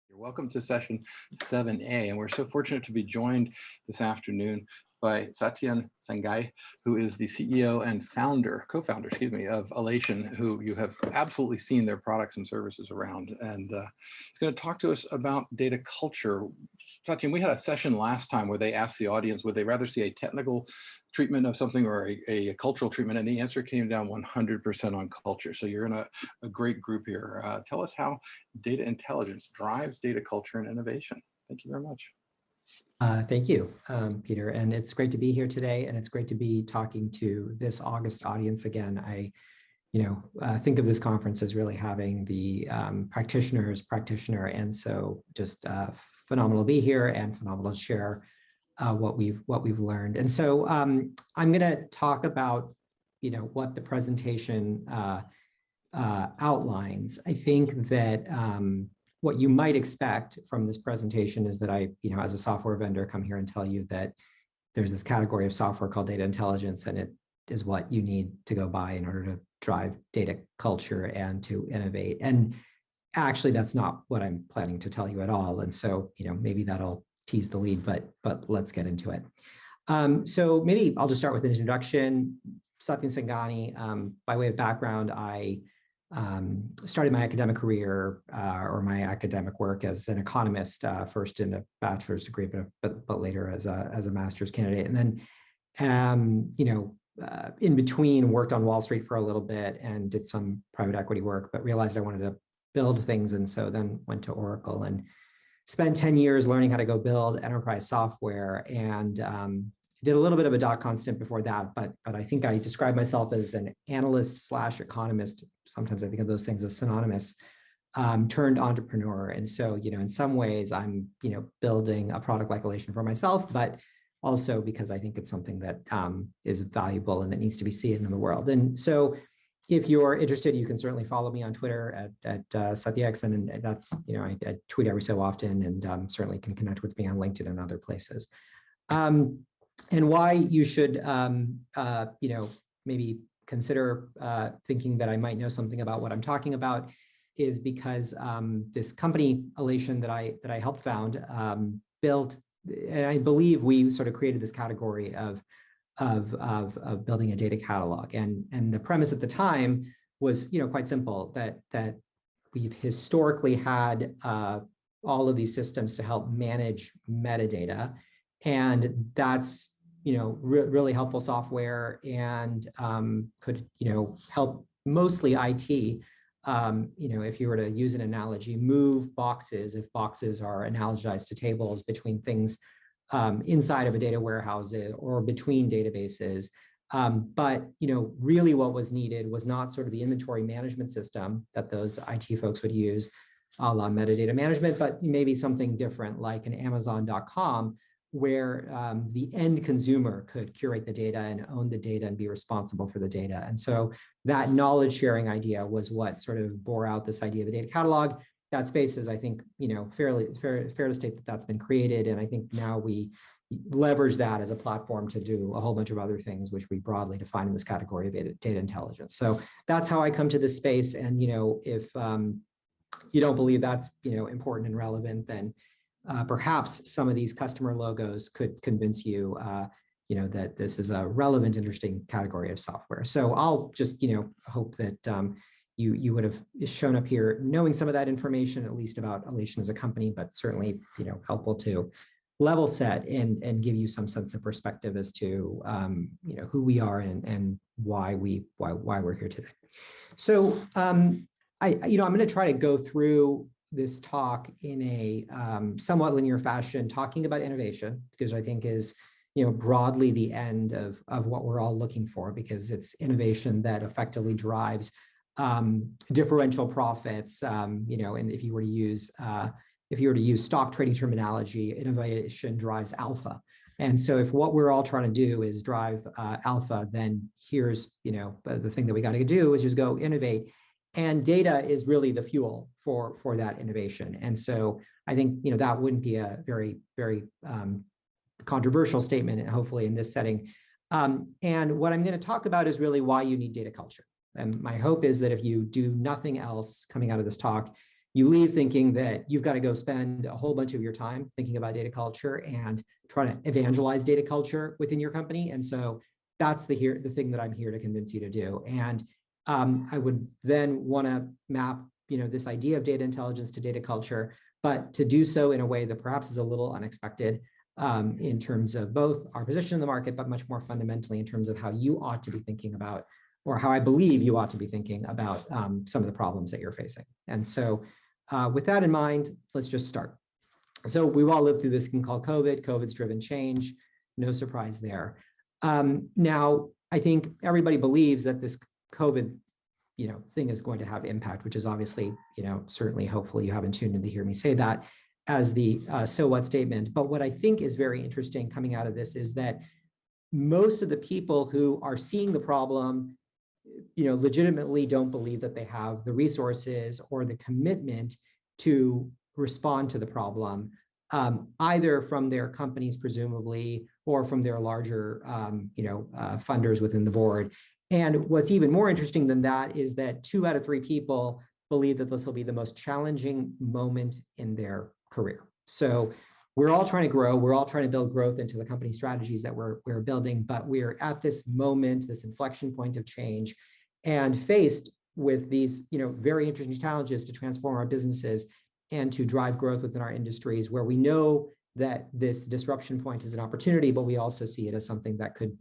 You're welcome to session 7A, and we're so fortunate to be joined this afternoon by Satyen Sangani, who is the CEO and co-founder, of Alation, who you have absolutely seen their products and services around. And he's going to talk to us about data culture. Satyen, we had a session last time where they asked the audience, would they rather see a technical treatment of something or a cultural treatment? And the answer came down 100% on culture. So you're in a great group here. Tell us how data intelligence drives data culture and innovation. Thank you very much. Thank you, Peter. And it's great to be here today. And it's great to be talking to this August audience again. I think of this conference as really having the practitioner. And so just phenomenal to be here and phenomenal to share what we've learned. And so I'm going to talk about, what the presentation outlines. I think that what you might expect from this presentation is that I, as a software vendor, come here and tell you that there's this category of software called data intelligence, and it is what you need to go buy in order to drive data culture and to innovate. And actually, that's not what I'm planning to tell you at all. And so, maybe that'll tease the lead, but let's get into it. So maybe I'll just start with an introduction. Satyen Sangani, by way of background, I started my academic career or my academic work as an economist, first in a bachelor's degree, but later as a master's candidate. And then, in between, worked on Wall Street for a little bit and did some private equity work, but realized I wanted to build things. And so then went to Oracle and spent 10 years learning how to go build enterprise software, and did a little bit of a dot-com stint before that, but I think I describe myself as an analyst / economist. Sometimes I think of those things as synonymous, turned entrepreneur. And so, in some ways I'm, building a product like Alation for myself, but also because I think it's something that is valuable and that needs to be seen in the world. And so if you're interested, you can certainly follow me on Twitter at Satyex, and that's, I tweet every so often, and certainly can connect with me on LinkedIn and other places. And why you should, maybe consider thinking that I might know something about what I'm talking about is because this company, Alation, that I helped found, built, and I believe we sort of created this category of building a data catalog. And the premise at the time was, quite simple, that we've historically had all of these systems to help manage metadata. And that's, really helpful software and could, help mostly IT, if you were to use an analogy, move boxes, if boxes are analogized to tables, between things inside of a data warehouse or between databases. But, really what was needed was not sort of the inventory management system that those IT folks would use, a la metadata management, but maybe something different like an Amazon.com, where the end consumer could curate the data and own the data and be responsible for the data. And so that knowledge sharing idea was what sort of bore out this idea of a data catalog. That space is, I think, fair to state that that's been created. And I think now we leverage that as a platform to do a whole bunch of other things, which we broadly define in this category of data intelligence. So that's how I come to this space. And, if you don't believe that's, important and relevant, then perhaps some of these customer logos could convince you, that this is a relevant, interesting category of software. So I'll just, hope that you would have shown up here knowing some of that information, at least about Alation as a company, but certainly, helpful to level set and give you some sense of perspective as to, who we are and why we're here today. So I'm going to try to go through this talk in a somewhat linear fashion, talking about innovation, because I think is, broadly the end of what we're all looking for, because it's innovation that effectively drives differential profits. And if you were to use stock trading terminology, innovation drives alpha. And so if what we're all trying to do is drive alpha, then here's, the thing that we got to do is just go innovate. And data is really the fuel for that innovation. And so I think, that wouldn't be a very, very controversial statement, hopefully in this setting. And what I'm going to talk about is really why you need data culture. And my hope is that if you do nothing else coming out of this talk, you leave thinking that you've got to go spend a whole bunch of your time thinking about data culture and try to evangelize data culture within your company. And so that's the thing that I'm here to convince you to do. And I would then want to map, this idea of data intelligence to data culture, but to do so in a way that perhaps is a little unexpected in terms of both our position in the market, but much more fundamentally in terms of how you ought to be thinking about, or how I believe you ought to be thinking about some of the problems that you're facing. And so with that in mind, let's just start. So we've all lived through this thing called COVID. COVID's driven change. No surprise there. Now, I think everybody believes that this COVID thing is going to have impact, which is obviously, certainly, hopefully you haven't tuned in to hear me say that as the so what statement. But what I think is very interesting coming out of this is that most of the people who are seeing the problem, legitimately don't believe that they have the resources or the commitment to respond to the problem, either from their companies, presumably, or from their larger, funders within the board. And what's even more interesting than that is that 2 out of 3 people believe that this will be the most challenging moment in their career. So we're all trying to grow. We're all trying to build growth into the company strategies that we're building, but we're at this moment, this inflection point of change, and faced with these, very interesting challenges to transform our businesses and to drive growth within our industries, where we know that this disruption point is an opportunity, but we also see it as something that could,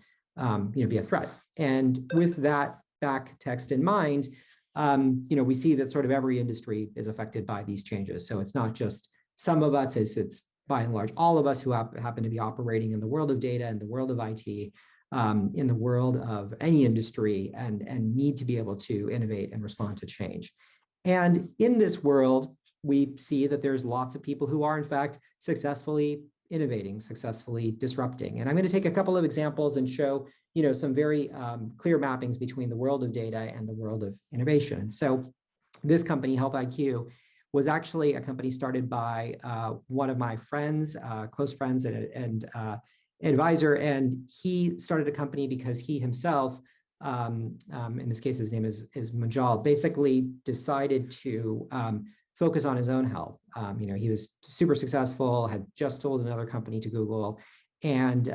be a threat. And with that back text in mind, we see that sort of every industry is affected by these changes. So it's not just some of us, it's by and large all of us who happen to be operating in the world of data, in the world of IT, in the world of any industry, and need to be able to innovate and respond to change. And in this world, we see that there's lots of people who are, in fact, successfully innovating, successfully disrupting. And I'm going to take a couple of examples and show, some very clear mappings between the world of data and the world of innovation. And so this company, HealthIQ, was actually a company started by one of my friends, close friends and advisor. And he started a company because he himself, in this case, his name is Manjal, basically decided to focus on his own health. He was super successful, had just sold another company to Google. And,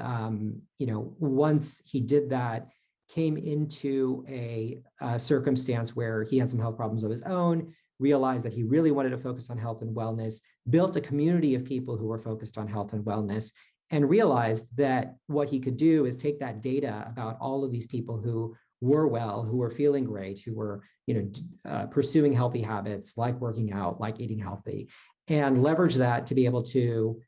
once he did that, came into a circumstance where he had some health problems of his own, realized that he really wanted to focus on health and wellness, built a community of people who were focused on health and wellness, and realized that what he could do is take that data about all of these people who were well, who were feeling great, who were pursuing healthy habits like working out, like eating healthy, and leverage that to be able to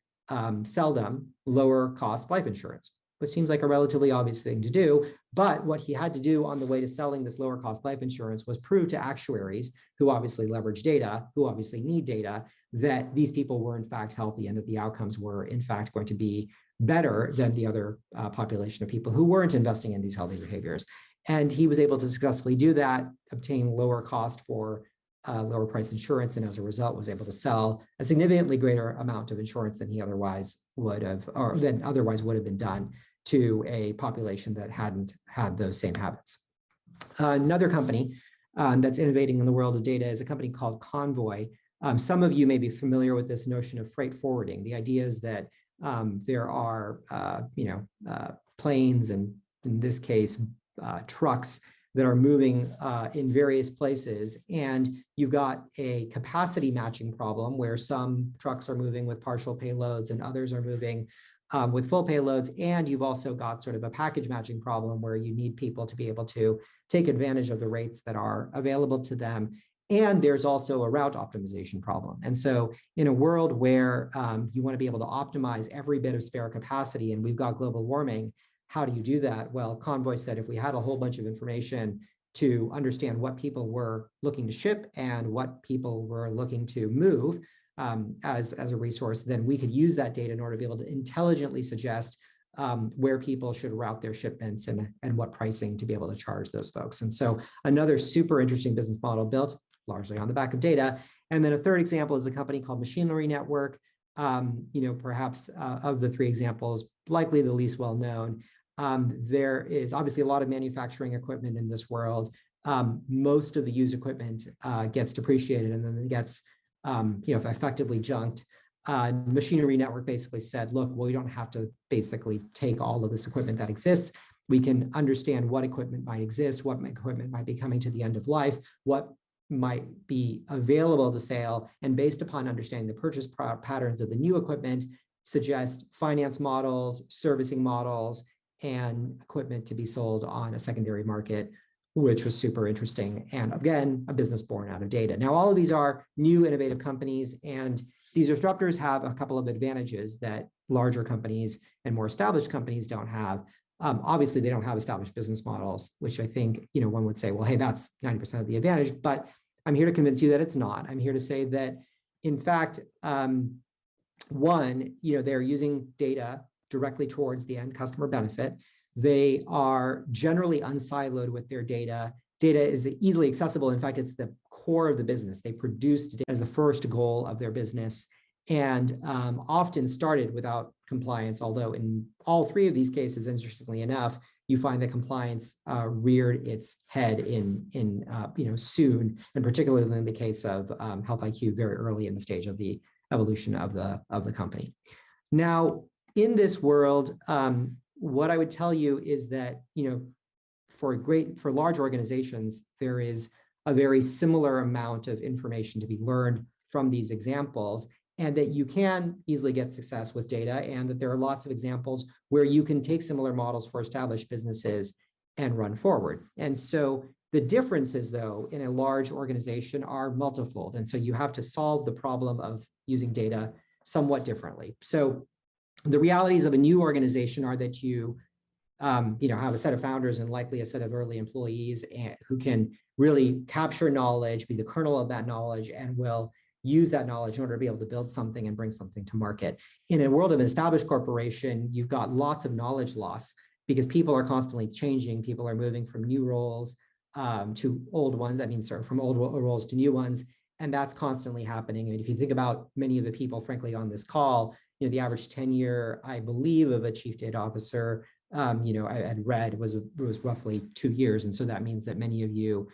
sell them lower cost life insurance, which seems like a relatively obvious thing to do. But what he had to do on the way to selling this lower cost life insurance was prove to actuaries, who obviously leverage data, who obviously need data, that these people were in fact healthy and that the outcomes were in fact going to be better than the other population of people who weren't investing in these healthy behaviors. And he was able to successfully do that, obtain lower cost for lower price insurance, and as a result was able to sell a significantly greater amount of insurance than he otherwise would have, or than otherwise would have been done to a population that hadn't had those same habits. Another company that's innovating in the world of data is a company called Convoy. Some of you may be familiar with this notion of freight forwarding. The idea is that there are, planes, and in this case, trucks that are moving in various places. And you've got a capacity matching problem where some trucks are moving with partial payloads and others are moving with full payloads. And you've also got sort of a package matching problem where you need people to be able to take advantage of the rates that are available to them. And there's also a route optimization problem. And so in a world where you want to be able to optimize every bit of spare capacity, and we've got global warming, how do you do that? Well, Convoy said if we had a whole bunch of information to understand what people were looking to ship and what people were looking to move as a resource, then we could use that data in order to be able to intelligently suggest where people should route their shipments and what pricing to be able to charge those folks. And so another super interesting business model built largely on the back of data. And then a third example is a company called Machinery Network. Perhaps of the 3 examples, likely the least well known. There is obviously a lot of manufacturing equipment in this world. Most of the used equipment gets depreciated and then it gets effectively junked. Machinery Network basically said, look, well, we don't have to basically take all of this equipment that exists. We can understand what equipment might exist, what equipment might be coming to the end of life, what might be available to sale, and based upon understanding the purchase patterns of the new equipment, suggest finance models, servicing models, and equipment to be sold on a secondary market, which was super interesting. And again, a business born out of data. Now, all of these are new innovative companies, and these disruptors have a couple of advantages that larger companies and more established companies don't have. Obviously, they don't have established business models, which I think, one would say, well, hey, that's 90% of the advantage. But I'm here to convince you that it's not. I'm here to say that, in fact, one, they're using data directly towards the end customer benefit. They are generally unsiloed with their data. Data is easily accessible. In fact, it's the core of the business. They produced data as the first goal of their business, and often started without compliance, although in all three of these cases, interestingly enough, you find that compliance reared its head in soon, and particularly in the case of Health IQ, very early in the stage of the evolution of the company. Now, in this world, what I would tell you is that for large organizations, there is a very similar amount of information to be learned from these examples, and that you can easily get success with data, and that there are lots of examples where you can take similar models for established businesses and run forward. And so the differences, though, in a large organization are multifold. And so you have to solve the problem of using data somewhat differently. So the realities of a new organization are that you have a set of founders and likely a set of early employees who can really capture knowledge, be the kernel of that knowledge, and will use that knowledge in order to be able to build something and bring something to market. In a world of an established corporation, you've got lots of knowledge loss because people are constantly changing. People are moving from new roles to old ones. From old roles to new ones. And that's constantly happening. If you think about many of the people, frankly, on this call, the average tenure, I believe, of a chief data officer, I had read was roughly 2 years. And so that means that many of you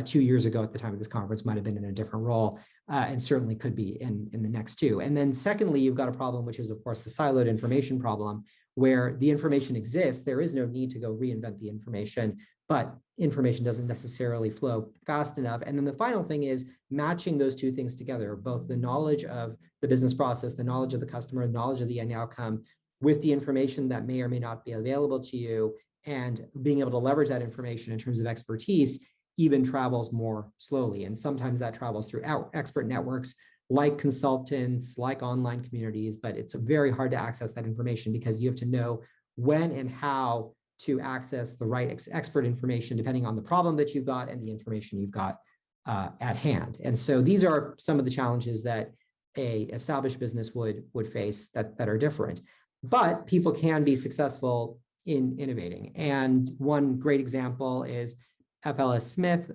2 years ago at the time of this conference might have been in a different role, and certainly could be in the next two. And then secondly, you've got a problem, which is, of course, the siloed information problem, where the information exists. There is no need to go reinvent the information, but information doesn't necessarily flow fast enough. And then the final thing is matching those two things together, both the knowledge of the business process, the knowledge of the customer, knowledge of the end outcome, with the information that may or may not be available to you, and being able to leverage that information in terms of expertise even travels more slowly. And sometimes that travels through expert networks like consultants, like online communities, but it's very hard to access that information because you have to know when and how to access the right expert information depending on the problem that you've got and the information you've got at hand. And so these are some of the challenges that a established business would face that are different. But people can be successful in innovating. And one great example is FLS Smith.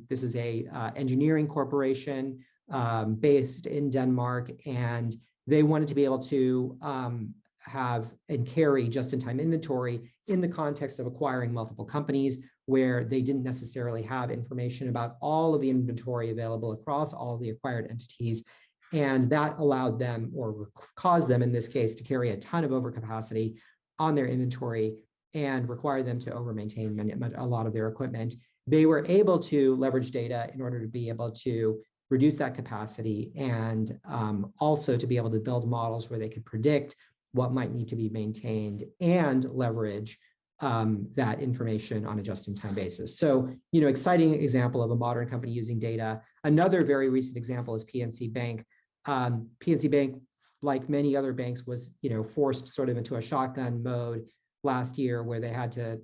This is a engineering corporation based in Denmark, and they wanted to be able to have and carry just-in-time inventory in the context of acquiring multiple companies where they didn't necessarily have information about all of the inventory available across all of the acquired entities. And that allowed them, or caused them in this case, to carry a ton of overcapacity on their inventory and require them to over-maintain a lot of their equipment. They were able to leverage data in order to be able to reduce that capacity and also to be able to build models where they could predict what might need to be maintained and leverage that information on a just-in-time basis. So, exciting example of a modern company using data. Another very recent example is PNC Bank. PNC Bank, like many other banks, was forced sort of into a shotgun mode last year where they had to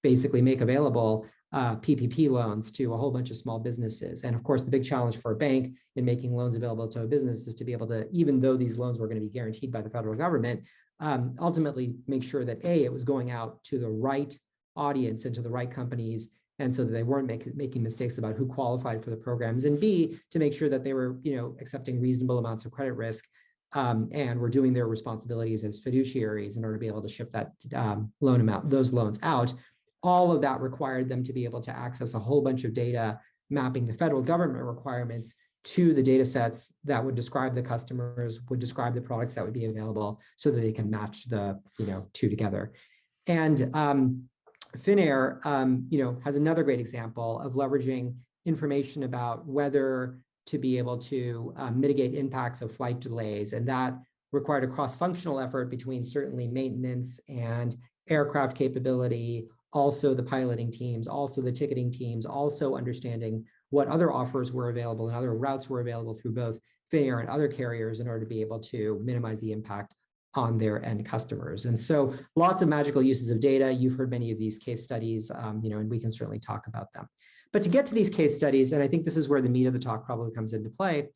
basically make available PPP loans to a whole bunch of small businesses. And of course, the big challenge for a bank in making loans available to a business is to be able to, even though these loans were going to be guaranteed by the federal government, ultimately make sure that A, it was going out to the right audience and to the right companies, and so that they weren't making mistakes about who qualified for the programs, and B, to make sure that they were accepting reasonable amounts of credit risk and were doing their responsibilities as fiduciaries in order to be able to ship that those loans out. All of that required them to be able to access a whole bunch of data mapping the federal government requirements to the data sets that would describe the customers, would describe the products that would be available so that they can match the two together. And Finnair has another great example of leveraging information about weather to be able to mitigate impacts of flight delays. And that required a cross-functional effort between certainly maintenance and aircraft capability, also the piloting teams, also the ticketing teams, also understanding what other offers were available and other routes were available through both Finnair and other carriers in order to be able to minimize the impact on their end customers. And so lots of magical uses of data. You've heard many of these case studies, and we can certainly talk about them. But to get to these case studies, and I think this is where the meat of the talk probably comes into play,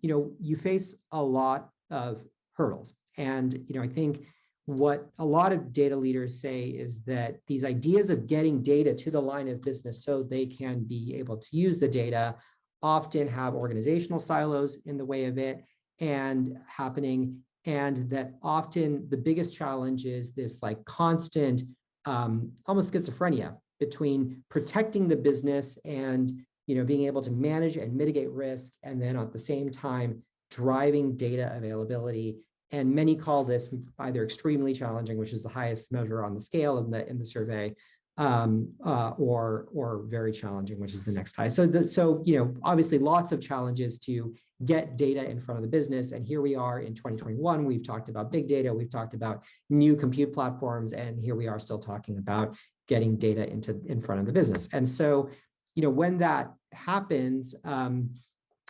you face a lot of hurdles. And I think what a lot of data leaders say is that these ideas of getting data to the line of business so they can be able to use the data often have organizational silos in the way of it and happening. And that often the biggest challenge is this like constant, almost schizophrenia between protecting the business and being able to manage and mitigate risk, and then at the same time driving data availability. And many call this either extremely challenging, which is the highest measure on the scale in the survey, or very challenging, which is the next high. So obviously lots of challenges to get data in front of the business. And here we are in 2021. We've talked about big data. We've talked about new compute platforms, and here we are still talking about getting data in front of the business. And so, when that happens,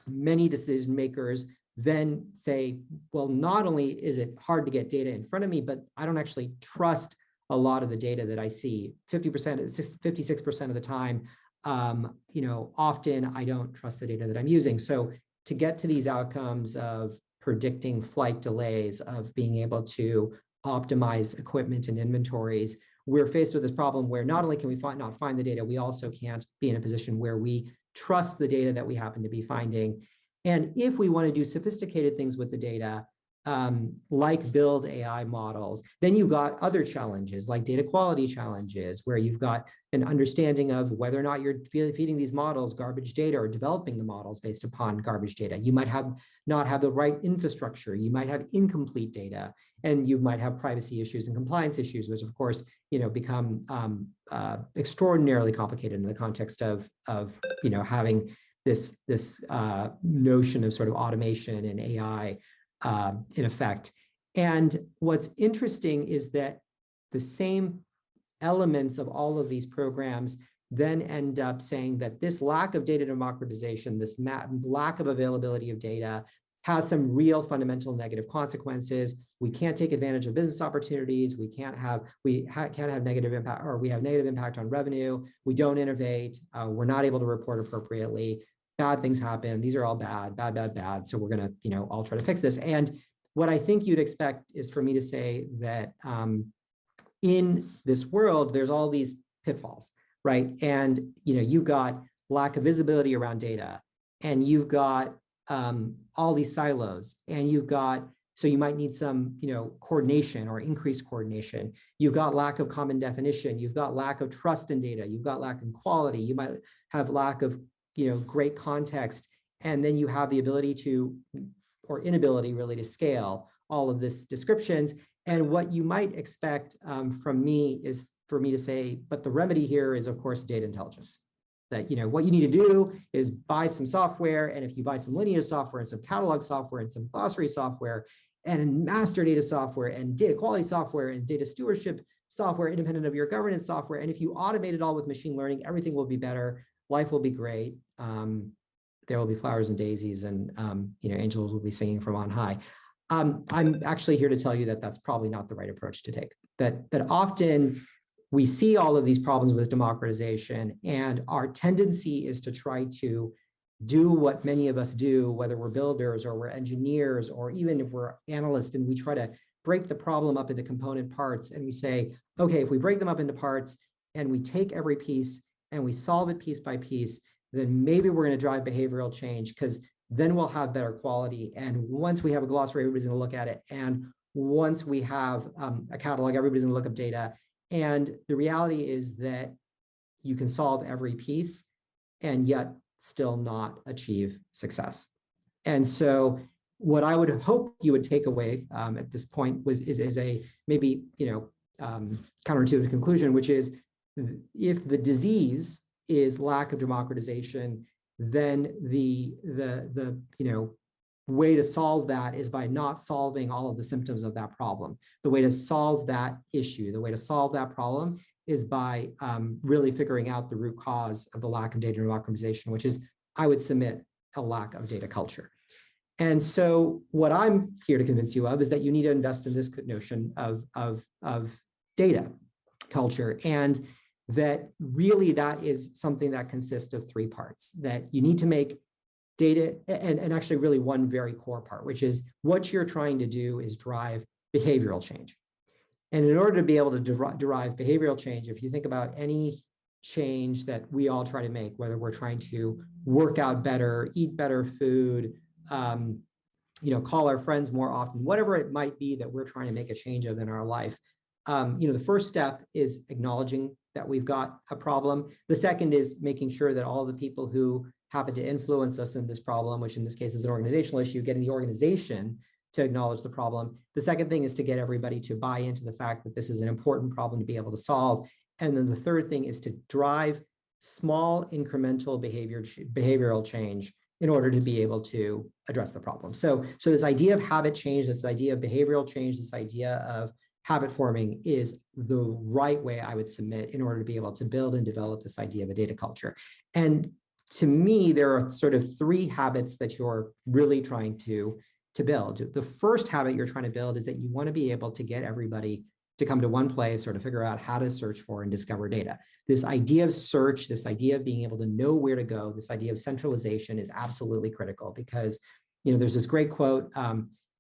many decision makers then say, well, not only is it hard to get data in front of me, but I don't actually trust a lot of the data that I see. 56% of the time, often I don't trust the data that I'm using. So to get to these outcomes of predicting flight delays, of being able to optimize equipment and inventories, we're faced with this problem where not only can we not find the data, we also can't be in a position where we trust the data that we happen to be finding. And if we want to do sophisticated things with the data, like build AI models, then you've got other challenges like data quality challenges, where you've got an understanding of whether or not you're feeding these models garbage data or developing the models based upon garbage data. You might not have the right infrastructure. You might have incomplete data, and you might have privacy issues and compliance issues, which of course, become extraordinarily complicated in the context of having this notion of sort of automation and AI in effect. And what's interesting is that the same elements of all of these programs then end up saying that this lack of data democratization, this lack of availability of data, has some real fundamental negative consequences. We can't take advantage of business opportunities. We can't have negative impact, or we have negative impact on revenue. We don't innovate. We're not able to report appropriately. Bad things happen. These are all bad. So we're gonna, all try to fix this. And what I think you'd expect is for me to say that in this world, there's all these pitfalls, right? And you've got lack of visibility around data, and you've got all these silos, and so you might need some, coordination or increased coordination. You've got lack of common definition. You've got lack of trust in data. You've got lack of quality. You might have lack of great context, and then you have the ability to, or inability really, to scale all of this descriptions. And what you might expect from me is for me to say, but the remedy here is, of course, data intelligence. That what you need to do is buy some software, and if you buy some lineage software and some catalog software and some glossary software and master data software and data quality software and data stewardship software independent of your governance software, and if you automate it all with machine learning, everything will be better. Life will be great. There will be flowers and daisies, and angels will be singing from on high. I'm actually here to tell you that that's probably not the right approach to take. That often we see all of these problems with democratization, and our tendency is to try to do what many of us do, whether we're builders or we're engineers or even if we're analysts, and we try to break the problem up into component parts, and we say, okay, if we break them up into parts and we take every piece and we solve it piece by piece, then maybe we're going to drive behavioral change, because then we'll have better quality. And once we have a glossary, everybody's going to look at it. And once we have a catalog, everybody's going to look up data. And the reality is that you can solve every piece, and yet still not achieve success. And so what I would hope you would take away at this point is a maybe counterintuitive conclusion, which is if the disease is lack of democratization, then the way to solve that is by not solving all of the symptoms of that problem. The way to solve that issue, the way to solve that problem is by really figuring out the root cause of the lack of data democratization, which is, I would submit, a lack of data culture. And so what I'm here to convince you of is that you need to invest in this notion of data culture, and that really that is something that consists of three parts, that you need to make data, and actually really one very core part, which is what you're trying to do is drive behavioral change. And in order to be able to derive behavioral change, if you think about any change that we all try to make, whether we're trying to work out better, eat better food, call our friends more often, whatever it might be that we're trying to make a change of in our life, the first step is acknowledging that we've got a problem. The second is making sure that all the people who happen to influence us in this problem, which in this case is an organizational issue, getting the organization to acknowledge the problem. The second thing is to get everybody to buy into the fact that this is an important problem to be able to solve. And then the third thing is to drive small incremental behavioral change in order to be able to address the problem. So this idea of habit change, this idea of behavioral change, this idea of habit forming is the right way, I would submit, in order to be able to build and develop this idea of a data culture. And to me, there are sort of three habits that you're really trying to build. The first habit you're trying to build is that you want to be able to get everybody to come to one place or to figure out how to search for and discover data. This idea of search, this idea of being able to know where to go, this idea of centralization is absolutely critical, because there's this great quote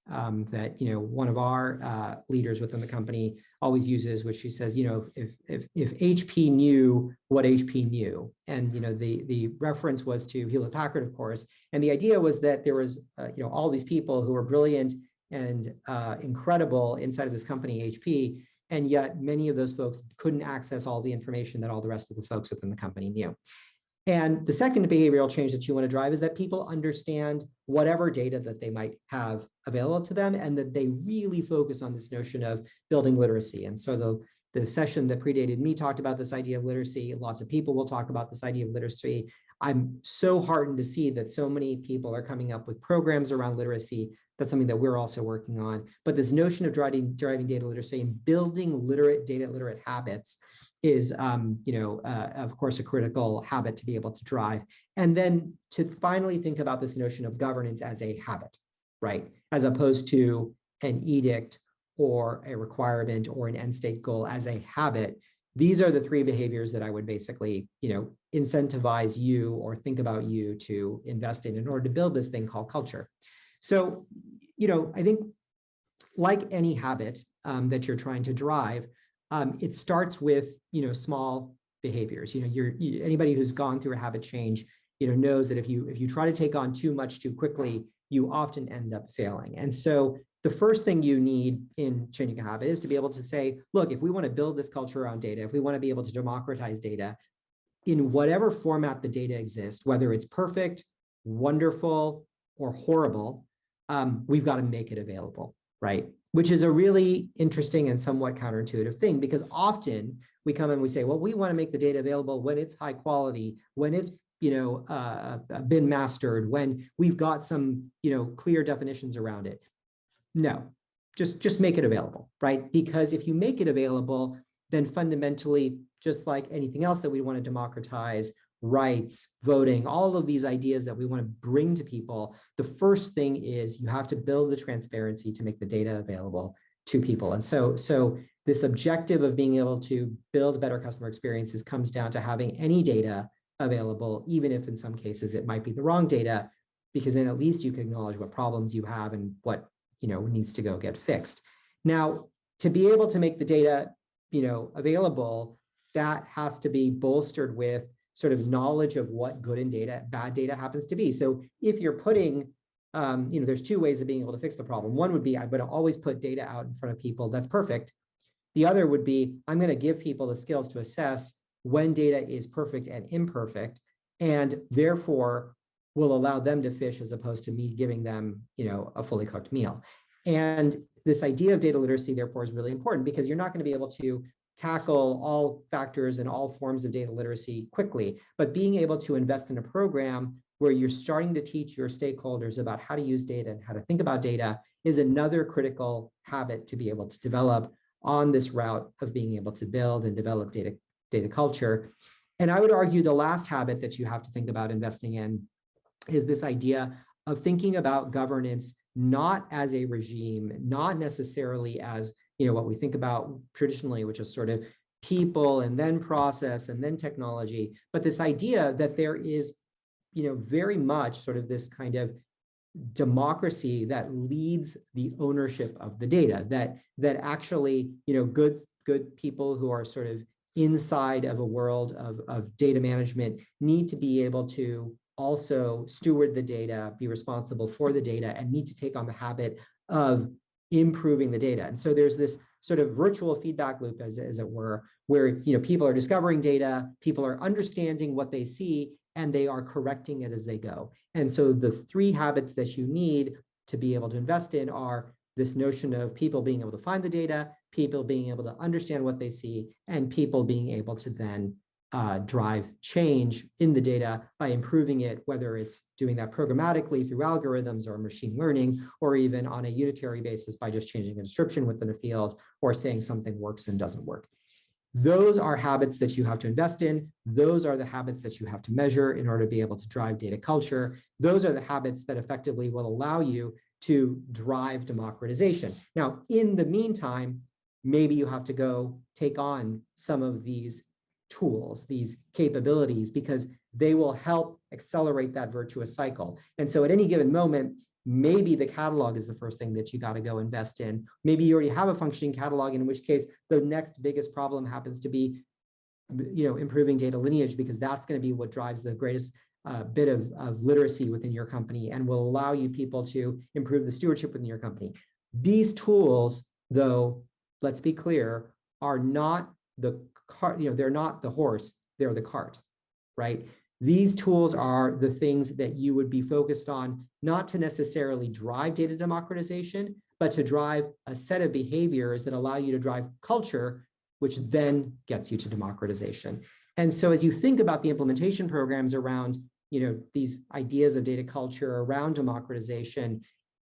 that one of our leaders within the company always uses, which she says, if HP knew what HP knew, and the reference was to Hewlett-Packard, of course, and the idea was that there was all these people who were brilliant and incredible inside of this company, HP, and yet many of those folks couldn't access all the information that all the rest of the folks within the company knew. And the second behavioral change that you want to drive is that people understand whatever data that they might have available to them, and that they really focus on this notion of building literacy. And so the session that predated me talked about this idea of literacy. Lots of people will talk about this idea of literacy. I'm so heartened to see that so many people are coming up with programs around literacy. That's something that we're also working on. But this notion of driving data literacy and building data literate habits is, of course, a critical habit to be able to drive. And then to finally think about this notion of governance as a habit, right? As opposed to an edict or a requirement or an end state goal, as a habit. These are the three behaviors that I would basically, incentivize you or think about you to invest in order to build this thing called culture. So, I think like any habit that you're trying to drive, it starts with, small behaviors. Anybody who's gone through a habit change, knows that if you try to take on too much too quickly, you often end up failing. And so the first thing you need in changing a habit is to be able to say, look, if we want to build this culture around data, if we want to be able to democratize data in whatever format the data exists, whether it's perfect, wonderful, or horrible, we've got to make it available, right? Which is a really interesting and somewhat counterintuitive thing, because often we come and we say, well, we want to make the data available when it's high quality, when it's been mastered, when we've got some clear definitions around it. No, just make it available, right? Because if you make it available, then fundamentally, just like anything else that we want to democratize, rights, voting, all of these ideas that we want to bring to people, the first thing is you have to build the transparency to make the data available to people. And so this objective of being able to build better customer experiences comes down to having any data available, even if in some cases it might be the wrong data, because then at least you can acknowledge what problems you have and what needs to go get fixed. Now, to be able to make the data available, that has to be bolstered with sort of knowledge of what good and bad data happens to be. So if you're putting, there's two ways of being able to fix the problem. One would be, I'm going to always put data out in front of people. That's perfect. The other would be, I'm going to give people the skills to assess when data is perfect and imperfect. and therefore will allow them to fish as opposed to me giving them, a fully cooked meal. And this idea of data literacy, therefore, is really important because you're not going to be able to tackle all factors and all forms of data literacy quickly, but being able to invest in a program where you're starting to teach your stakeholders about how to use data and how to think about data is another critical habit to be able to develop on this route of being able to build and develop data culture. And I would argue the last habit that you have to think about investing in is this idea of thinking about governance not as a regime, not necessarily as what we think about traditionally, which is sort of people and then process and then technology, but this idea that there is very much sort of this kind of democracy that leads the ownership of the data, that actually good people who are sort of inside of a world of data management need to be able to also steward the data, be responsible for the data, and need to take on the habit of improving the data. And so there's this sort of virtual feedback loop, as it were, where people are discovering data, people are understanding what they see, and they are correcting it as they go. And so the three habits that you need to be able to invest in are this notion of people being able to find the data, people being able to understand what they see, and people being able to then drive change in the data by improving it, whether it's doing that programmatically through algorithms or machine learning, or even on a unitary basis by just changing a description within a field or saying something works and doesn't work. Those are habits that you have to invest in. Those are the habits that you have to measure in order to be able to drive data culture. Those are the habits that effectively will allow you to drive democratization. Now, in the meantime, maybe you have to go take on some of these tools, these capabilities, because they will help accelerate that virtuous cycle. And so at any given moment, maybe the catalog is the first thing that you got to go invest in. Maybe you already have a functioning catalog, in which case the next biggest problem happens to be, improving data lineage, because that's going to be what drives the greatest bit of literacy within your company and will allow you people to improve the stewardship within your company. These tools, though, let's be clear, are not the cart, they're not the horse, they're the cart, right? These tools are the things that you would be focused on, not to necessarily drive data democratization, but to drive a set of behaviors that allow you to drive culture, which then gets you to democratization. And so as you think about the implementation programs around, these ideas of data culture around democratization,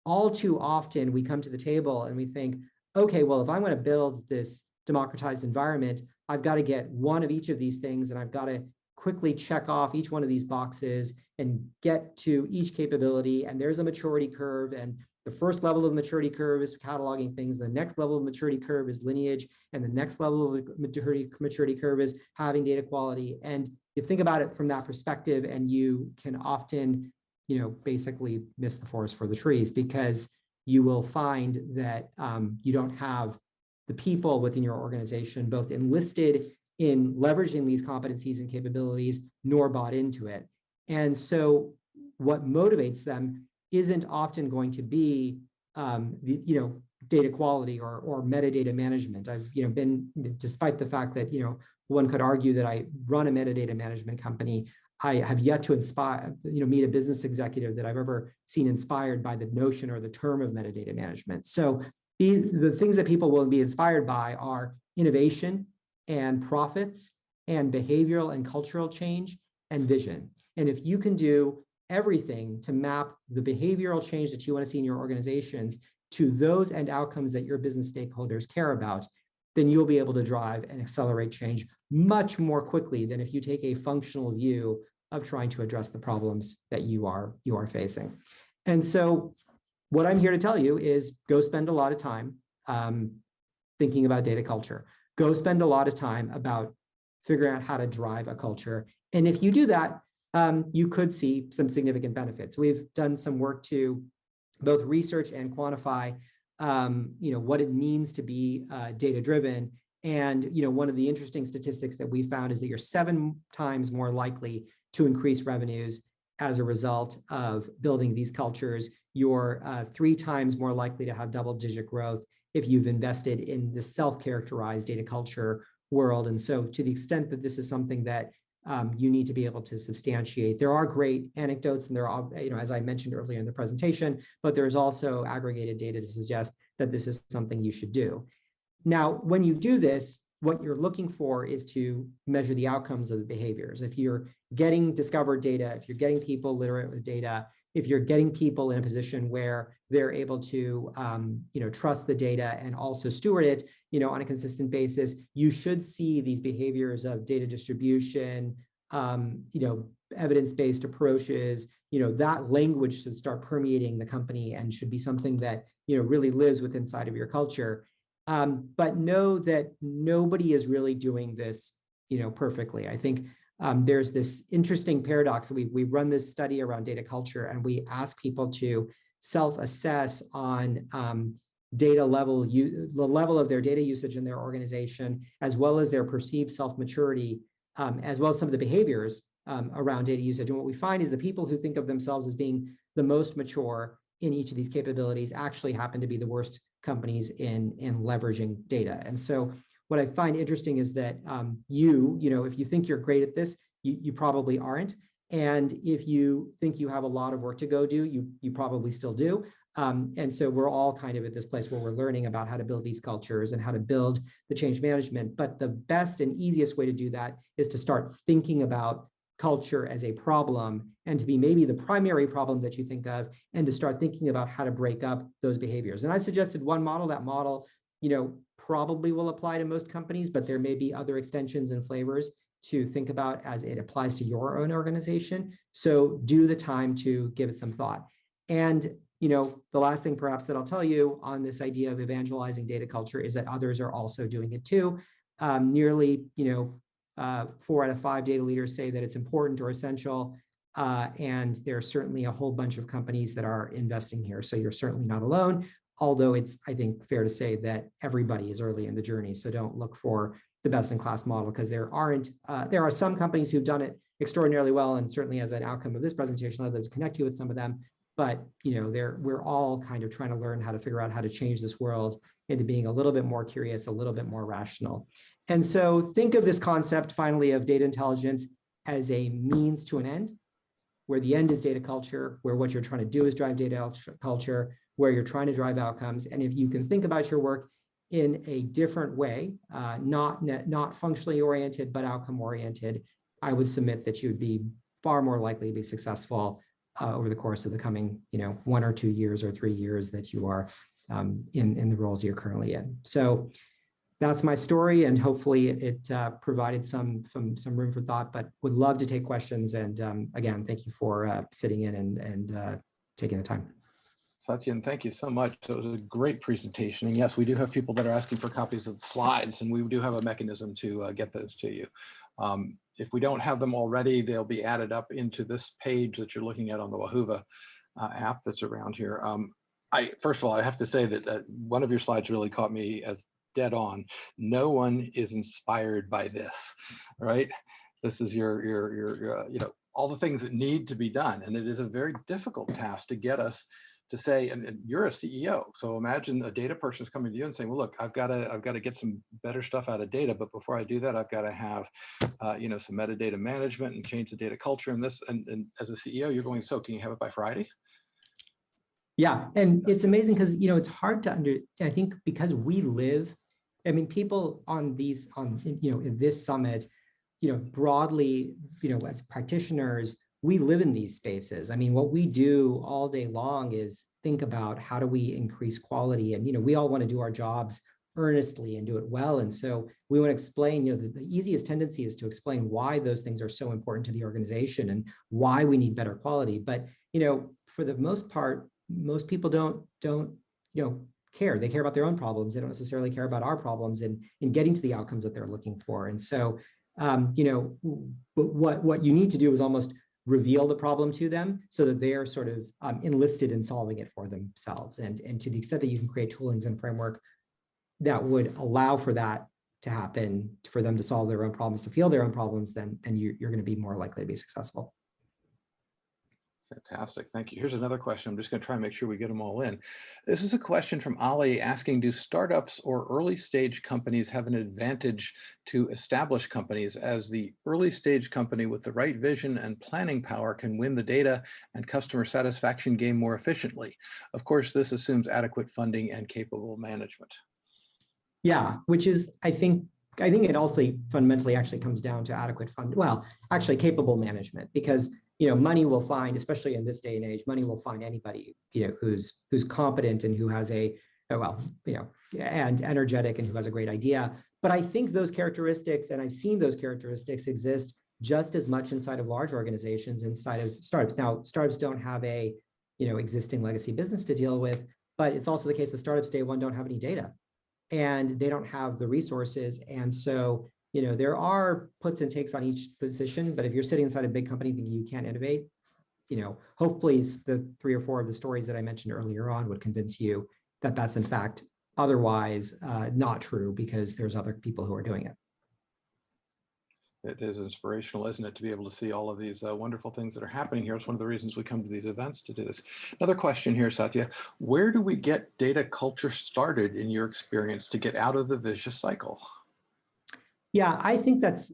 all too often we come to the table and we think, okay, well, if I want to build this democratized environment, I've got to get one of each of these things, and I've got to quickly check off each one of these boxes and get to each capability. And there's a maturity curve. And the first level of maturity curve is cataloging things. The next level of maturity curve is lineage. And the next level of maturity curve is having data quality. And you think about it from that perspective, and you can often, basically miss the forest for the trees, because you will find that you don't have the people within your organization both enlisted in leveraging these competencies and capabilities, nor bought into it. And so what motivates them isn't often going to be data quality or metadata management. I've been, despite the fact that one could argue that I run a metadata management company, I have yet to meet a business executive that I've ever seen inspired by the notion or the term of metadata management. So the things that people will be inspired by are innovation and profits and behavioral and cultural change and vision. And if you can do everything to map the behavioral change that you want to see in your organizations to those end outcomes that your business stakeholders care about, then you'll be able to drive and accelerate change much more quickly than if you take a functional view of trying to address the problems that you are facing. And so what I'm here to tell you is go spend a lot of time thinking about data culture. Go spend a lot of time about figuring out how to drive a culture. And if you do that, you could see some significant benefits. We've done some work to both research and quantify what it means to be data-driven. And one of the interesting statistics that we found is that you're 7 times more likely to increase revenues as a result of building these cultures. You're 3 times more likely to have double-digit growth if you've invested in the self-characterized data culture world. And so to the extent that this is something that you need to be able to substantiate. There are great anecdotes, and there are, as I mentioned earlier in the presentation, but there's also aggregated data to suggest that this is something you should do. Now, when you do this, what you're looking for is to measure the outcomes of the behaviors. If you're getting discovered data, if you're getting people literate with data, if you're getting people in a position where they're able to trust the data and also steward it on a consistent basis, you should see these behaviors of data distribution, evidence-based approaches, that language should start permeating the company and should be something that really lives within inside of your culture. But know that nobody is really doing this perfectly. I think there's this interesting paradox. We run this study around data culture, and we ask people to self-assess on data level, the level of their data usage in their organization, as well as their perceived self-maturity, as well as some of the behaviors around data usage. And what we find is the people who think of themselves as being the most mature in each of these capabilities actually happen to be the worst companies in leveraging data. And so what I find interesting is that if you think you're great at this, you probably aren't. And if you think you have a lot of work to go do, you probably still do. And so we're all kind of at this place where we're learning about how to build these cultures and how to build the change management. But the best and easiest way to do that is to start thinking about culture as a problem, and to be maybe the primary problem that you think of, and to start thinking about how to break up those behaviors. And I've suggested one model. That model, probably will apply to most companies, but there may be other extensions and flavors to think about as it applies to your own organization. So do the time to give it some thought. And the last thing perhaps that I'll tell you on this idea of evangelizing data culture is that others are also doing it too. Nearly, 4 out of 5 data leaders say that it's important or essential. And there are certainly a whole bunch of companies that are investing here. So you're certainly not alone, although it's, I think, fair to say that everybody is early in the journey. So don't look for the best in class model, because there are some companies who've done it extraordinarily well. And certainly as an outcome of this presentation, I'd love to connect you with some of them. But we're all kind of trying to learn how to figure out how to change this world into being a little bit more curious, a little bit more rational. And so think of this concept finally of data intelligence as a means to an end, where the end is data culture, where what you're trying to do is drive data culture, where you're trying to drive outcomes. And if you can think about your work in a different way, not functionally oriented, but outcome oriented, I would submit that you would be far more likely to be successful over the course of the coming 1 or 2 years or 3 years that you are in the roles you're currently in. So that's my story, and hopefully it provided some room for thought, but would love to take questions. And again, thank you for sitting in and taking the time. Satyen, thank you so much. It was a great presentation. And yes, we do have people that are asking for copies of the slides, and we do have a mechanism to get those to you. If we don't have them already, they'll be added up into this page that you're looking at on the Wahuva app that's around here. First of all, I have to say that one of your slides really caught me as dead on. No one is inspired by this, right? This is your all the things that need to be done. And it is a very difficult task to get us to say, and you're a CEO, so imagine a data person is coming to you and saying, well, look, I've got to get some better stuff out of data, but before I do that, I've got to have some metadata management and change the data culture and this. And as a CEO, you're going, so can you have it by Friday? Yeah, and it's amazing because it's hard to I think because we live, people in this summit, broadly, as practitioners, we live in these spaces. What we do all day long is think about how do we increase quality, and we all want to do our jobs earnestly and do it well. And so we want to explain, the easiest tendency is to explain why those things are so important to the organization and why we need better quality. But for the most part, most people don't care. They care about their own problems. They don't necessarily care about our problems in getting to the outcomes that they're looking for. And so, but what you need to do is almost reveal the problem to them so that they are sort of enlisted in solving it for themselves. And to the extent that you can create toolings and framework that would allow for that to happen, for them to solve their own problems, to feel their own problems, then you're going to be more likely to be successful. Fantastic. Thank you. Here's another question. I'm just going to try and make sure we get them all in. This is a question from Ali asking, do startups or early stage companies have an advantage to established companies, as the early stage company with the right vision and planning power can win the data and customer satisfaction game more efficiently? Of course, this assumes adequate funding and capable management. Yeah, which is, I think it also fundamentally actually comes down to adequate actually capable management, because money will find, especially in this day and age, money will find anybody who's competent and who has and energetic and who has a great idea. But I think those characteristics, and I've seen those characteristics exist just as much inside of large organizations, inside of startups. Now, startups don't have a existing legacy business to deal with, but it's also the case that startups day one don't have any data, and they don't have the resources, and so there are puts and takes on each position. But if you're sitting inside a big company thinking you can't innovate, hopefully the 3 or 4 of the stories that I mentioned earlier on would convince you that that's in fact otherwise not true, because there's other people who are doing it. It is inspirational, isn't it, to be able to see all of these wonderful things that are happening here. It's one of the reasons we come to these events to do this. Another question here, Satya. Where do we get data culture started in your experience to get out of the vicious cycle? Yeah, I think that's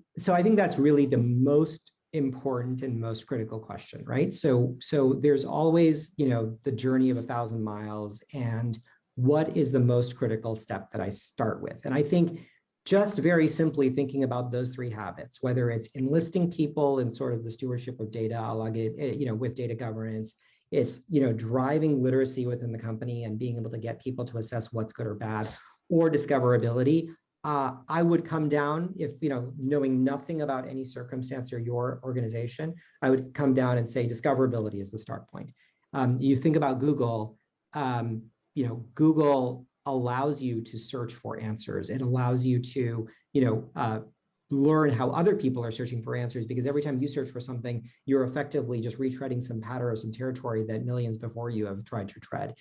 really the most important and most critical question, right? So there's always, the journey of 1,000 miles, and what is the most critical step that I start with? And I think just very simply thinking about those 3 habits, whether it's enlisting people in sort of the stewardship of data, with data governance, it's, driving literacy within the company and being able to get people to assess what's good or bad, or discoverability. I would come down, if knowing nothing about any circumstance or your organization, I would come down and say discoverability is the start point. You think about Google. Google allows you to search for answers. It allows you to learn how other people are searching for answers, because every time you search for something, you're effectively just retreading some pattern or some territory that millions before you have tried to tread.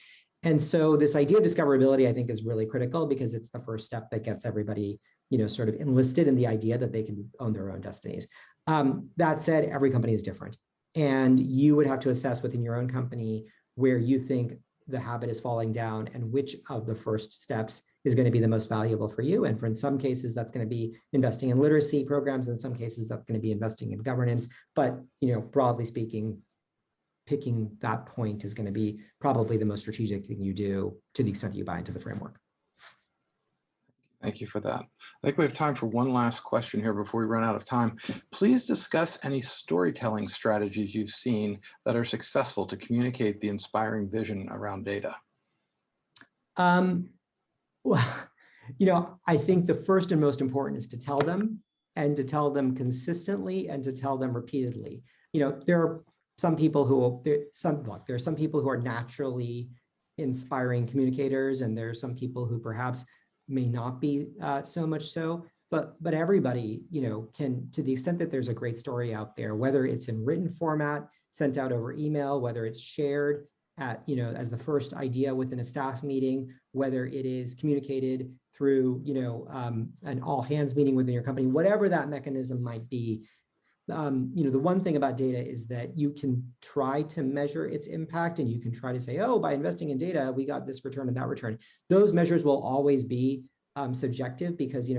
And so this idea of discoverability, I think, is really critical, because it's the first step that gets everybody, sort of enlisted in the idea that they can own their own destinies. That said, every company is different, and you would have to assess within your own company where you think the habit is falling down and which of the first steps is going to be the most valuable for you. And in some cases, that's going to be investing in literacy programs. In some cases, that's going to be investing in governance. But, broadly speaking, picking that point is going to be probably the most strategic thing you do, to the extent that you buy into the framework. Thank you for that. I think we have time for one last question here before we run out of time. Please discuss any storytelling strategies you've seen that are successful to communicate the inspiring vision around data. Well, I think the first and most important is to tell them, and to tell them consistently, and to tell them repeatedly. There are some people who there are some people who are naturally inspiring communicators, and there are some people who perhaps may not be so much so. But everybody, can, to the extent that there's a great story out there, whether it's in written format, sent out over email, whether it's shared at, as the first idea within a staff meeting, whether it is communicated through, an all hands meeting within your company, whatever that mechanism might be. The one thing about data is that you can try to measure its impact, and you can try to say, oh, by investing in data, we got this return and that return. Those measures will always be subjective, because,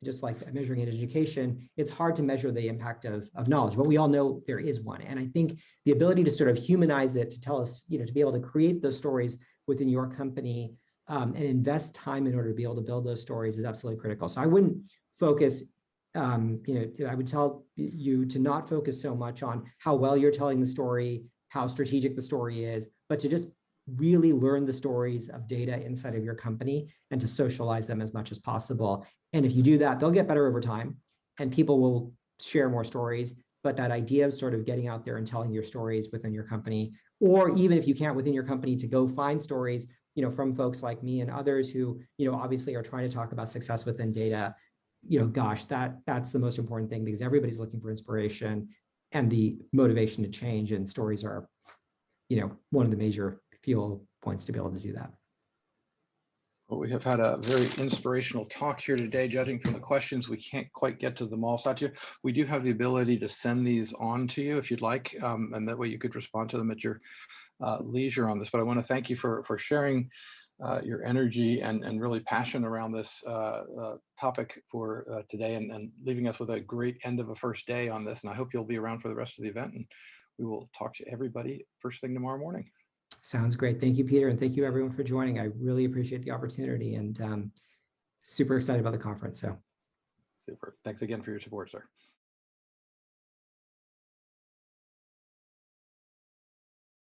just like measuring in education, it's hard to measure the impact of knowledge, but we all know there is one. And I think the ability to sort of humanize it, to tell us, to be able to create those stories within your company and invest time in order to be able to build those stories is absolutely critical. So I wouldn't focus, I would tell you to not focus so much on how well you're telling the story, how strategic the story is, but to just really learn the stories of data inside of your company and to socialize them as much as possible. And if you do that, they'll get better over time, and people will share more stories. But that idea of sort of getting out there and telling your stories within your company, or even if you can't within your company, to go find stories, from folks like me and others who, obviously are trying to talk about success within data, gosh, that's the most important thing, because everybody's looking for inspiration and the motivation to change, and stories are, one of the major fuel points to be able to do that. Well, we have had a very inspirational talk here today. Judging from the questions, we can't quite get to them all, Satya. We do have the ability to send these on to you if you'd like, and that way you could respond to them at your leisure on this. But I want to thank you for sharing your energy and really passion around this topic for today, and leaving us with a great end of a first day on this. And I hope you'll be around for the rest of the event, and we will talk to everybody first thing tomorrow morning. Sounds great. Thank you, Peter. And thank you everyone for joining. I really appreciate the opportunity and super excited about the conference. So Super. Thanks again for your support, sir.